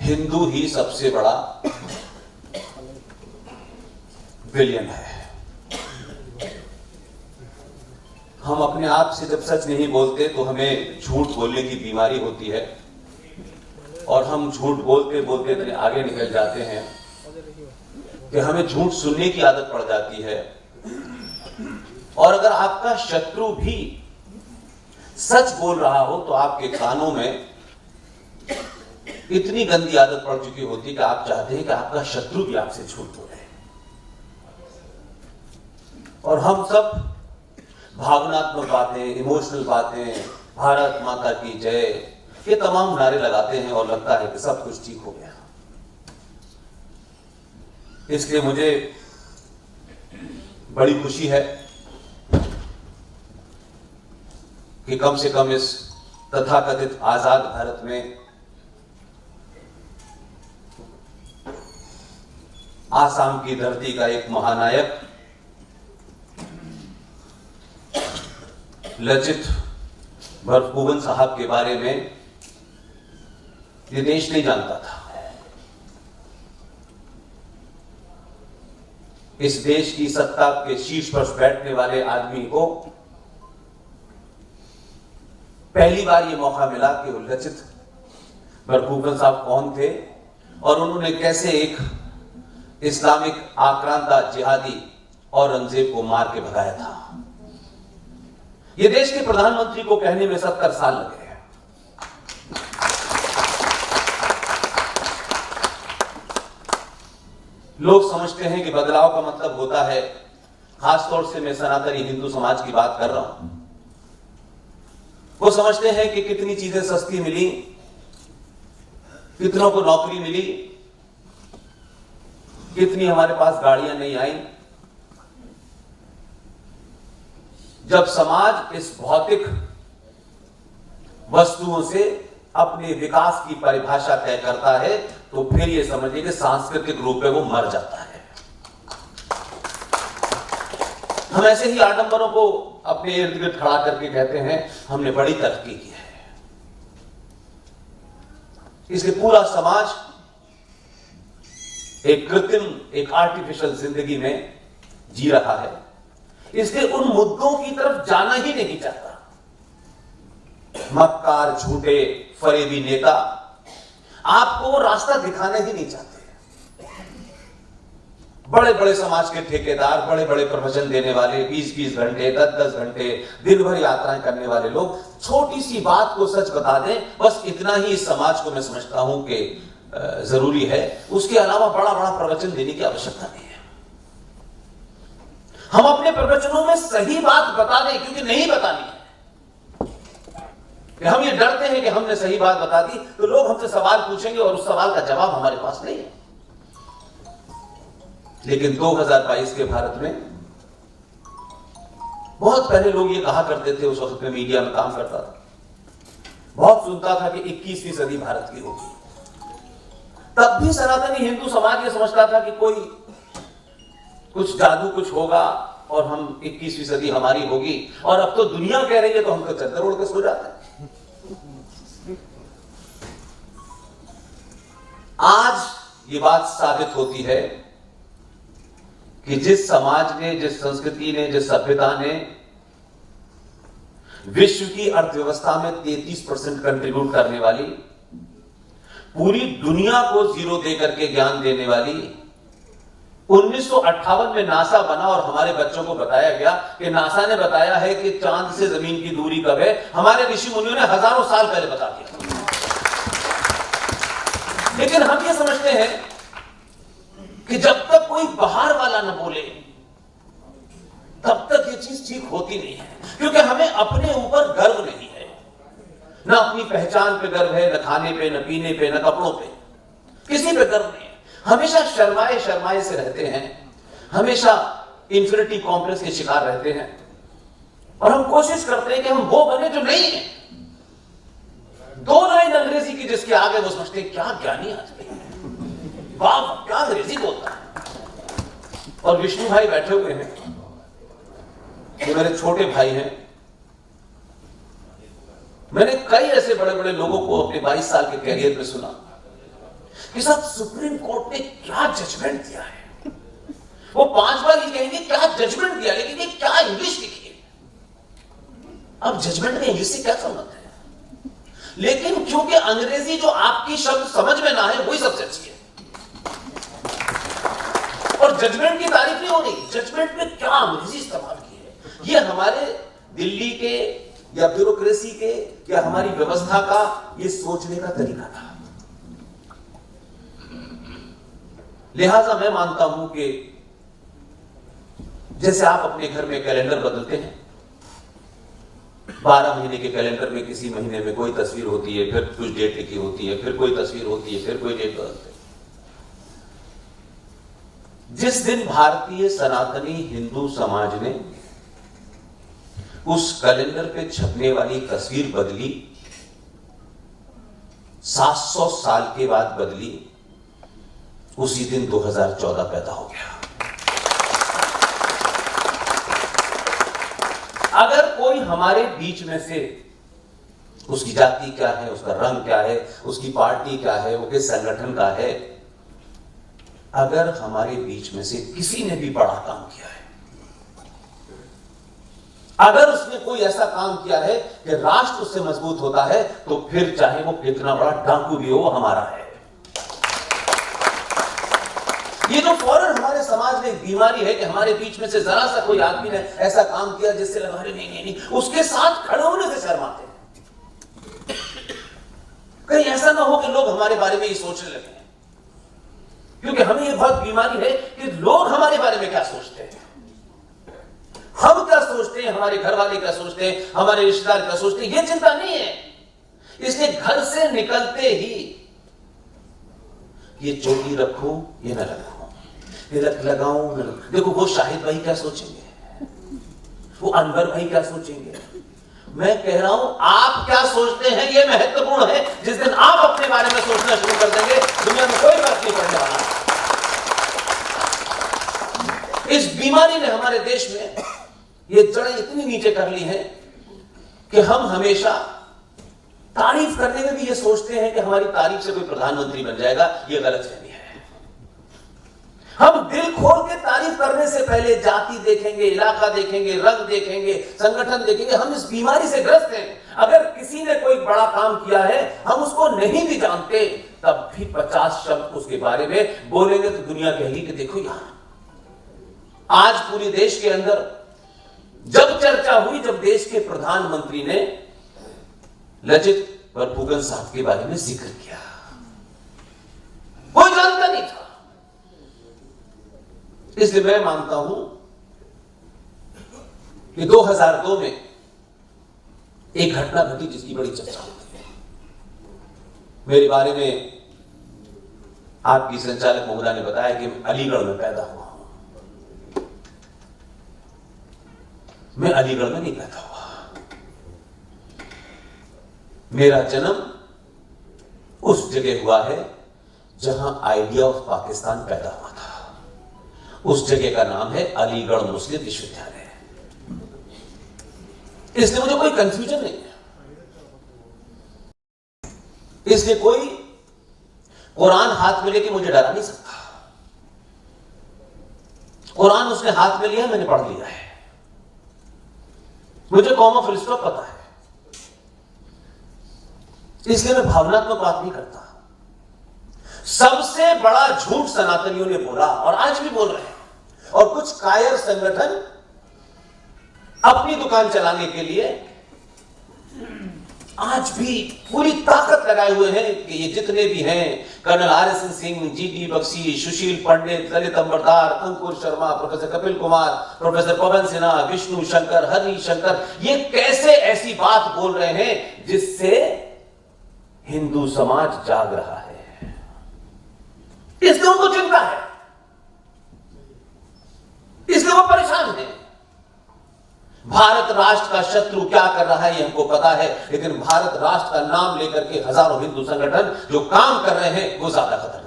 हिंदू ही सबसे बड़ा विलेन है। हम अपने आप से जब सच नहीं बोलते तो हमें झूठ बोलने की बीमारी होती है और हम झूठ बोलते बोलते इतने आगे निकल जाते हैं कि हमें झूठ सुनने की आदत पड़ जाती है। और अगर आपका शत्रु भी सच बोल रहा हो तो आपके कानों में इतनी गंदी आदत पड़ चुकी होती है कि आप चाहते हैं कि आपका शत्रु भी आपसे झूठ बोले। और हम सब भावनात्मक बातें, इमोशनल बातें, भारत माता की जय, ये तमाम नारे लगाते हैं और लगता है कि सब कुछ ठीक हो गया। इसलिए मुझे बड़ी खुशी है कि कम से कम इस तथाकथित आजाद भारत में आसाम की धरती का एक महानायक लचित बरफुकन साहब के बारे में ये देश नहीं जानता था। इस देश की सत्ता के शीर्ष पर बैठने वाले आदमी को पहली बार ये मौका मिला कि वो लचित बरफुकन साहब कौन थे और उन्होंने कैसे एक इस्लामिक आक्रांता जिहादी औरंगजेब को मार के भगाया था। ये देश के प्रधानमंत्री को कहने में 70 साल लगे हैं। लोग समझते हैं कि बदलाव का मतलब होता है, खासतौर से मैं सनातनी हिंदू समाज की बात कर रहा हूं, वो समझते हैं कि कितनी चीजें सस्ती मिली, कितनों को नौकरी मिली, कितनी हमारे पास गाड़ियां नहीं आई। जब समाज इस भौतिक वस्तुओं से अपने विकास की परिभाषा तय करता है तो फिर यह समझिए कि सांस्कृतिक रूप में वो मर जाता है। हम ऐसे ही आडंबरों को अपने इर्द गिर्द खड़ा करके कहते हैं हमने बड़ी तरक्की की है। इसलिए पूरा समाज एक कृत्रिम, एक आर्टिफिशियल जिंदगी में जी रहा है। इसलिए उन मुद्दों की तरफ जाना ही नहीं चाहता। मक्कार, झूठे, फरेबी नेता आपको वो रास्ता दिखाना ही नहीं चाहते। बड़े बड़े समाज के ठेकेदार, बड़े बड़े प्रवचन देने वाले, 20-20 घंटे, 10-10 घंटे दिन भर यात्राएं करने वाले लोग छोटी सी बात को सच बता दें, बस इतना ही इस समाज को मैं समझता हूं कि जरूरी है। उसके अलावा बड़ा बड़ा प्रवचन देने की आवश्यकता नहीं है। हम अपने प्रवचनों में सही बात बता दें, क्योंकि नहीं बतानी है। कि हम ये डरते हैं कि हमने सही बात बता दी तो लोग हमसे सवाल पूछेंगे और उस सवाल का जवाब हमारे पास नहीं है। लेकिन 2022 के भारत में बहुत पहले लोग ये कहा करते थे, उस वक्त में मीडिया में काम करता था, बहुत सुनता था कि 21वीं सदी भारत की होगी। तब भी सनातनी हिंदू समाज ये समझता था कि कोई कुछ जादू कुछ होगा और हम 21वीं सदी हमारी होगी। और अब तो दुनिया कह रही है तो हम तो चद्दर ओढ़ के सो जाते हैं। आज ये बात साबित होती है कि जिस समाज ने, जिस संस्कृति ने, जिस सभ्यता ने विश्व की अर्थव्यवस्था में 33% कंट्रीब्यूट करने वाली, पूरी दुनिया को जीरो दे करके ज्ञान देने वाली, 1958 में नासा बना और हमारे बच्चों को बताया गया कि नासा ने बताया है कि चांद से जमीन की दूरी कब है। हमारे ऋषि मुनियों ने हजारों साल पहले बता दिया। लेकिन हम ये समझते हैं कि जब तक कोई बाहर वाला न बोले तब तक ये चीज ठीक होती नहीं है, क्योंकि हमें अपने ऊपर गर्व नहीं है। न अपनी पहचान पे गर्व है, न खाने पे, न पीने पे, न कपड़ों पे, किसी पे गर्व नहीं है। हमेशा शर्माए शर्माए से रहते हैं, हमेशा इंफिनिटी कॉम्प्लेक्स के शिकार रहते हैं और हम कोशिश करते हैं कि हम वो बने जो नहीं है। 2 लाइन अंग्रेजी की जिसके आगे वो समझते हैं क्या ज्ञानी आदमी है, वाह क्या अंग्रेजी बोलता है। और विष्णु भाई बैठे हुए हैं, ये मेरे छोटे भाई हैं। मैंने कई ऐसे बड़े बड़े लोगों को अपने 22 साल के कैरियर में सुना कि साहब सुप्रीम कोर्ट ने क्या जजमेंट दिया है। वो 5 बार ये कहेंगे क्या जजमेंट दिया, लेकिन ये क्या इंग्लिश लिखी है। अब जजमेंट में इंग्लिश से क्या संबंध है? लेकिन क्योंकि अंग्रेजी जो आपकी शब्द समझ में ना है वही सबसे अच्छी है। और जजमेंट की तारीफ नहीं हो रही, जजमेंट में क्या अंग्रेजी इस्तेमाल की है। ये हमारे दिल्ली के या ब्यूरोक्रेसी के या हमारी व्यवस्था का ये सोचने का तरीका था। लिहाजा मैं मानता हूं कि जैसे आप अपने घर में कैलेंडर बदलते हैं, 12 महीने के कैलेंडर में किसी महीने में कोई तस्वीर होती है, फिर कुछ डेट लिखी होती है, फिर कोई तस्वीर होती है, फिर कोई डेट बदलते हैं। जिस दिन भारतीय सनातनी हिंदू समाज ने उस कैलेंडर पे छपने वाली तस्वीर बदली, 700 साल के बाद बदली, उसी दिन 2014 पैदा हो गया। अगर कोई हमारे बीच में से, उसकी जाति क्या है, उसका रंग क्या है, उसकी पार्टी क्या है, वो किस संगठन का है, अगर हमारे बीच में से किसी ने भी बड़ा काम किया है, अगर उसने कोई ऐसा काम किया है कि राष्ट्र उससे मजबूत होता है, तो फिर चाहे वो कितना बड़ा डाकू भी हो, वो हमारा है। ये जो फौरन हमारे समाज में एक बीमारी है कि हमारे बीच में से जरा सा कोई आदमी ने ऐसा काम किया जिससे लगा रहे नहीं, उसके साथ खड़े होने से शर्माते हैं। कहीं ऐसा ना हो कि लोग हमारे बारे में ये सोचने लगे, क्योंकि हमें ये बहुत बीमारी है कि लोग हमारे बारे में क्या सोचते हैं, हम क्या सोचते हैं, हमारे घर वाले क्या सोचते हैं, हमारे रिश्तेदार क्या सोचते हैं, ये चिंता नहीं है। इसलिए घर से निकलते ही ये चोटी रखूं ये न रखूं, तिलक लगाऊं न लगाऊं, देखो वो शाहिद भाई क्या सोचेंगे, वो अनवर भाई क्या सोचेंगे। मैं कह रहा हूं आप क्या सोचते हैं ये महत्वपूर्ण है। जिस दिन आप अपने बारे में सोचना शुरू कर देंगे, दुनिया में कोई फर्क नहीं पड़ने वाला। इस बीमारी ने हमारे देश में ये जड़ें इतनी नीचे कर ली हैं कि हम हमेशा तारीफ करने में भी ये सोचते हैं कि हमारी तारीफ से कोई प्रधानमंत्री बन जाएगा। ये गलतफहमी है। हम दिल खोल के तारीफ करने से पहले जाति देखेंगे, इलाका देखेंगे, रंग देखेंगे, संगठन देखेंगे। हम इस बीमारी से ग्रस्त हैं। अगर किसी ने कोई बड़ा काम किया है, हम उसको नहीं भी जानते, तब भी 50 शब्द उसके बारे में बोलेंगे तो दुनिया कहेगी कि देखो यार, आज पूरे देश के अंदर जब चर्चा हुई, जब देश के प्रधानमंत्री ने लचित बरफुकन साहब के बारे में जिक्र किया, कोई जानता नहीं था। इसलिए मैं मानता हूं कि 2002 में एक घटना घटी जिसकी बड़ी चर्चा होती है। मेरे बारे में आपकी संचालक महोदय ने बताया कि मैं अलीगढ़ में पैदा हुआ हूं। मैं अलीगढ़ में नहीं पैदा हुआ। मेरा जन्म उस जगह हुआ है जहां आइडिया ऑफ पाकिस्तान पैदा हुआ था। उस जगह का नाम है अलीगढ़ मुस्लिम विश्वविद्यालय। इसलिए मुझे कोई कंफ्यूजन नहीं है। इसलिए कोई कुरान हाथ में लेके मुझे डरा नहीं सकता। कुरान उसने हाथ में लिया, मैंने पढ़ लिया है। मुझे कॉमा फुल स्टॉप पता है। इसलिए मैं भावनात्मक बात नहीं करता। सबसे बड़ा झूठ सनातनियों ने बोला और आज भी बोल रहे हैं, और कुछ कायर संगठन अपनी दुकान चलाने के लिए आज भी पूरी ताकत लगाए हुए हैं कि ये जितने भी हैं, colonel RSN Singh, GD Bakshi, Sushil Pandit, Lalit Ambardar, Ankur Sharma, professor Kapil Kumar, professor Pawan Sinha, Vishnu Shankar, Hari Shankar, ये कैसे ऐसी बात बोल रहे हैं जिससे हिंदू समाज जाग रहा है। इसलिए उनको चिंता है, इसलिए वो परेशान है। भारत राष्ट्र का शत्रु क्या कर रहा है ये हमको पता है, लेकिन भारत राष्ट्र का नाम लेकर के हजारों हिंदू संगठन जो काम कर रहे हैं वो ज्यादा खतरनाक